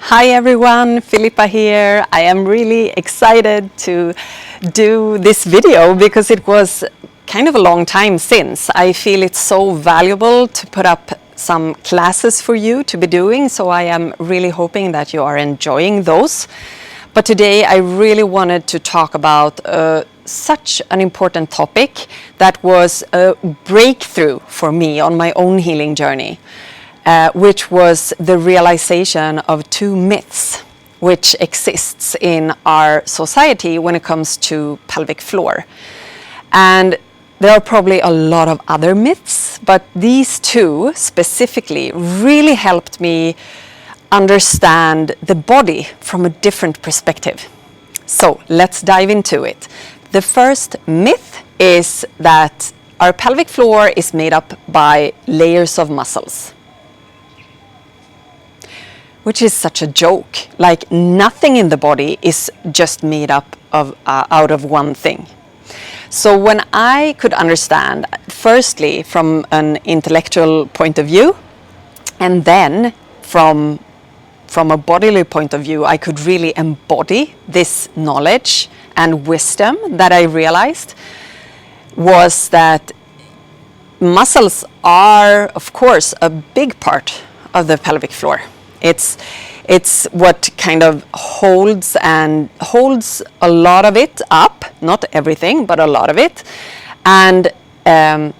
Hi everyone, Filippa here. I am really excited to do this video because it was kind of a long time since. I feel it's so valuable to put up some classes for you to be doing, so I am really hoping that you are enjoying those. But today I really wanted to talk about such an important topic that was a breakthrough for me on my own healing journey. Which was the realization of two myths which exists in our society when it comes to pelvic floor. And there are probably a lot of other myths, but these two specifically really helped me understand the body from a different perspective. So let's dive into it. The first myth is that our pelvic floor is made up by layers of muscles, which is such a joke. Like, nothing in the body is just made up of out of one thing. So when I could understand, firstly from an intellectual point of view, and then from a bodily point of view, I could really embody this knowledge and wisdom that I realized was that muscles are, of course, a big part of the pelvic floor. It's what kind of holds a lot of it up, not everything, but a lot of it. And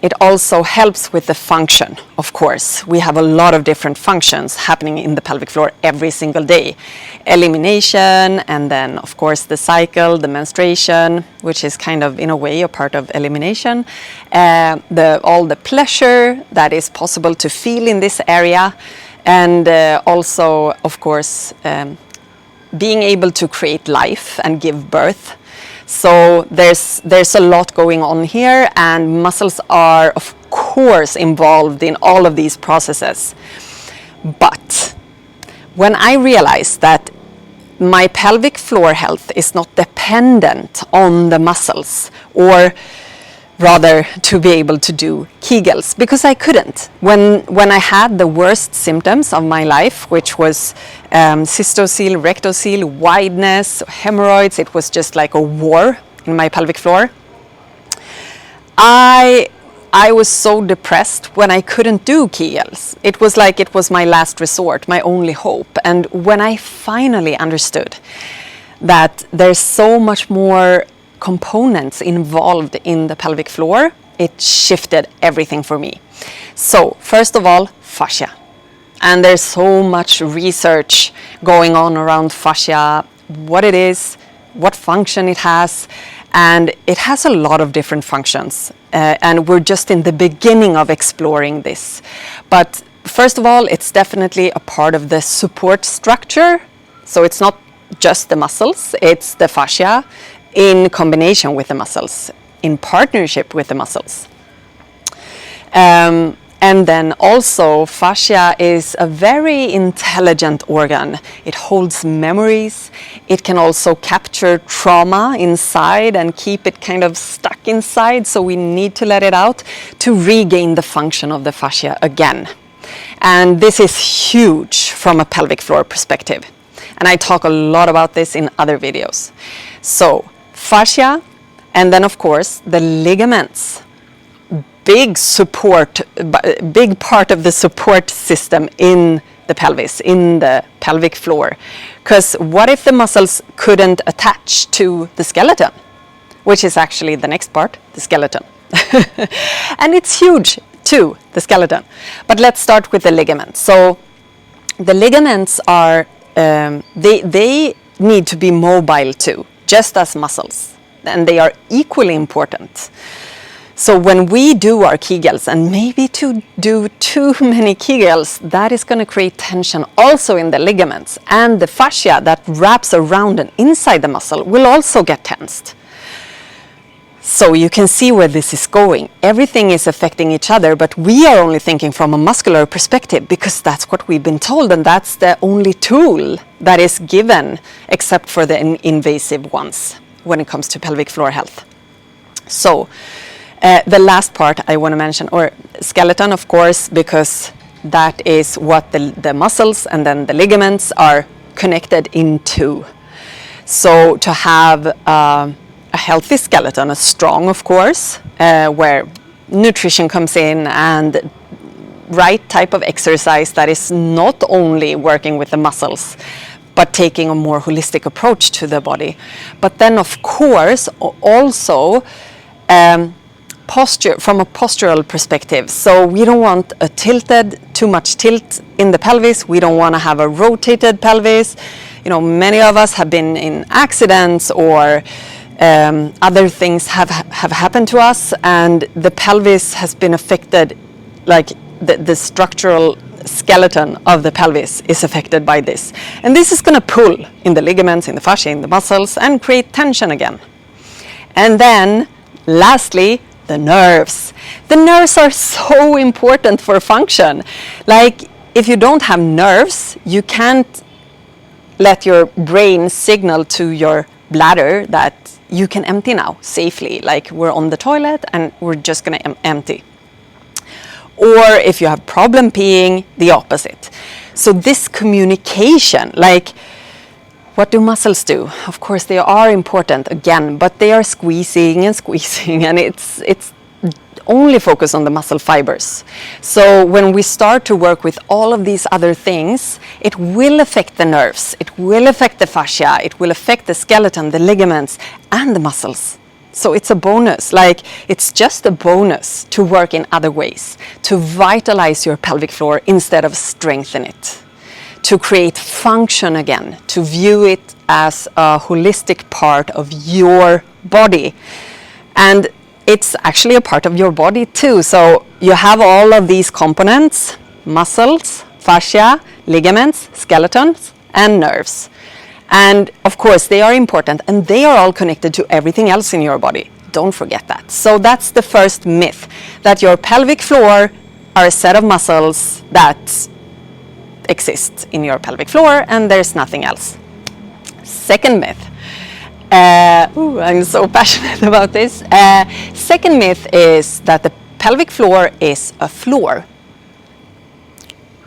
it also helps with the function, of course. We have a lot of different functions happening in the pelvic floor every single day. Elimination, and then, of course, the cycle, the menstruation, which is kind of, in a way, a part of elimination. All the pleasure that is possible to feel in this area. And also, of course, being able to create life and give birth. So there's a lot going on here, and muscles are, of course, involved in all of these processes. But when I realized that my pelvic floor health is not dependent on the muscles, or rather to be able to do kegels, because I couldn't. When I had the worst symptoms of my life, which was cystocele, rectocele, wideness, hemorrhoids, it was just like a war in my pelvic floor. I was so depressed when I couldn't do kegels. It was like it was my last resort, my only hope. And when I finally understood that there's so much more components involved in the pelvic floor, it shifted everything for me. So first of all, fascia. And there's so much research going on around fascia, what it is, what function it has, and it has a lot of different functions. And we're just in the beginning of exploring this. But first of all, it's definitely a part of the support structure. So it's not just the muscles, it's the fascia, in combination with the muscles, in partnership with the muscles. And then also, fascia is a very intelligent organ. It holds memories. It can also capture trauma inside and keep it kind of stuck inside, so we need to let it out to regain the function of the fascia again. And this is huge from a pelvic floor perspective. And I talk a lot about this in other videos. So, fascia, and then of course the ligaments, big part of the support system in the pelvis, in the pelvic floor. Because what if the muscles couldn't attach to the skeleton, which is actually the next part, the skeleton. And it's huge too, the skeleton. But let's start with the ligaments. So the ligaments are, they need to be mobile too, just as muscles, and they are equally important. So when we do our kegels, and maybe to do too many kegels, that is going to create tension also in the ligaments, and the fascia that wraps around and inside the muscle will also get tensed. So you can see where this is going. Everything is affecting each other, but we are only thinking from a muscular perspective because that's what we've been told, and that's the only tool that is given, except for the invasive ones when it comes to pelvic floor health. So the last part I want to mention, or skeleton, of course, because that is what the muscles and then the ligaments are connected in two. So to have a healthy skeleton, a strong, of course, where nutrition comes in and right type of exercise that is not only working with the muscles, but taking a more holistic approach to the body. But then, of course, also posture, from a postural perspective. So we don't want a too much tilt in the pelvis. We don't want to have a rotated pelvis. You know, many of us have been in accidents or other things have happened to us, and the pelvis has been affected, like the structural skeleton of the pelvis is affected by this. And this is going to pull in the ligaments, in the fascia, in the muscles, and create tension again. And then, lastly, the nerves. The nerves are so important for function. Like, if you don't have nerves, you can't let your brain signal to your bladder that you can empty now safely. Like, we're on the toilet and we're just going to empty. Or if you have problem peeing, the opposite. So this communication, like, what do muscles do? Of course, they are important again, but they are squeezing and squeezing, and it's only focus on the muscle fibers. So when we start to work with all of these other things, it will affect the nerves, it will affect the fascia, it will affect the skeleton, the ligaments, and the muscles. So it's a bonus, like it's just a bonus to work in other ways, to vitalize your pelvic floor instead of strengthen it, to create function again, to view it as a holistic part of your body. And it's actually a part of your body too. So you have all of these components: muscles, fascia, ligaments, skeletons, and nerves. And of course, they are important, and they are all connected to everything else in your body. Don't forget that. So that's the first myth, that your pelvic floor are a set of muscles that exist in your pelvic floor, and there's nothing else. Second myth. I'm so passionate about this. Second myth is that the pelvic floor is a floor,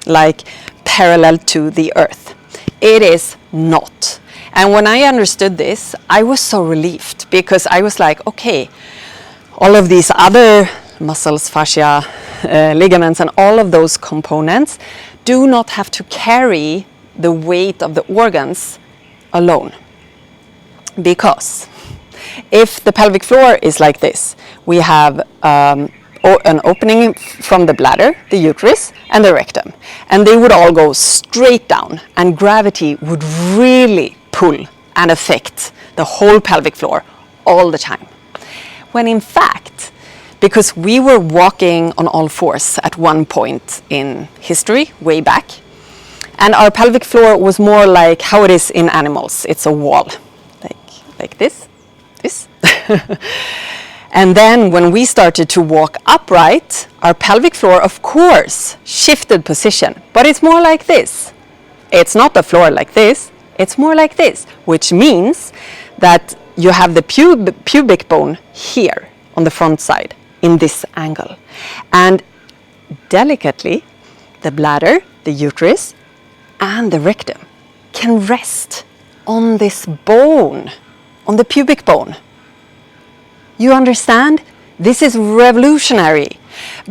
like parallel to the earth. It is not. And when I understood this, I was so relieved, because I was like, okay, all of these other muscles, fascia, ligaments, and all of those components do not have to carry the weight of the organs alone. Because if the pelvic floor is like this, we have an opening from the bladder, the uterus, and the rectum. And they would all go straight down, and gravity would really pull and affect the whole pelvic floor all the time. When in fact, because we were walking on all fours at one point in history, way back, and our pelvic floor was more like how it is in animals. It's a wall, like this. And then when we started to walk upright, our pelvic floor, of course, shifted position, but it's more like this. It's not the floor like this, it's more like this, which means that you have the pubic bone here on the front side in this angle. And delicately, the bladder, the uterus, and the rectum can rest on this bone, on the pubic bone. You understand? This is revolutionary,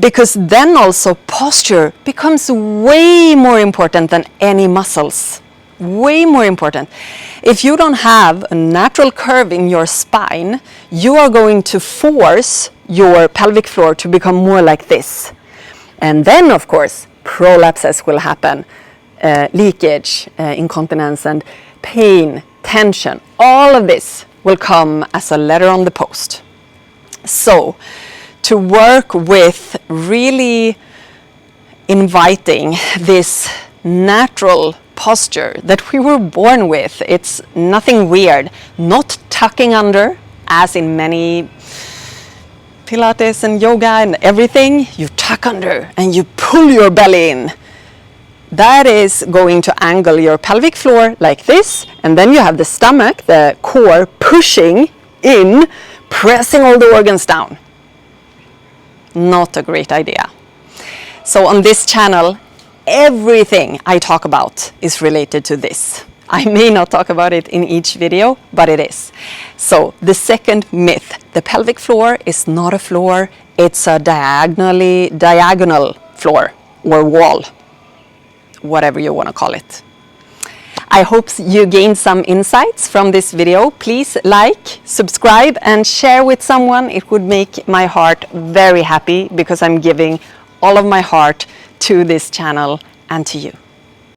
because then also posture becomes way more important than any muscles. Way more important. If you don't have a natural curve in your spine, you are going to force your pelvic floor to become more like this. And then, of course, prolapses will happen, leakage, incontinence, and pain, tension. All of this will come as a letter on the post. So, to work with really inviting this natural posture that we were born with, it's nothing weird, not tucking under, as in many Pilates and yoga and everything, you tuck under and you pull your belly in. That is going to angle your pelvic floor like this, and then you have the stomach, the core, pushing in, pressing all the organs down. Not a great idea. So on this channel, everything I talk about is related to this. I may not talk about it in each video, but it is. So the second myth, the pelvic floor is not a floor, it's a diagonal floor or wall, whatever you want to call it. I hope you gained some insights from this video. Please like, subscribe and share with someone. It would make my heart very happy because I'm giving all of my heart to this channel and to you.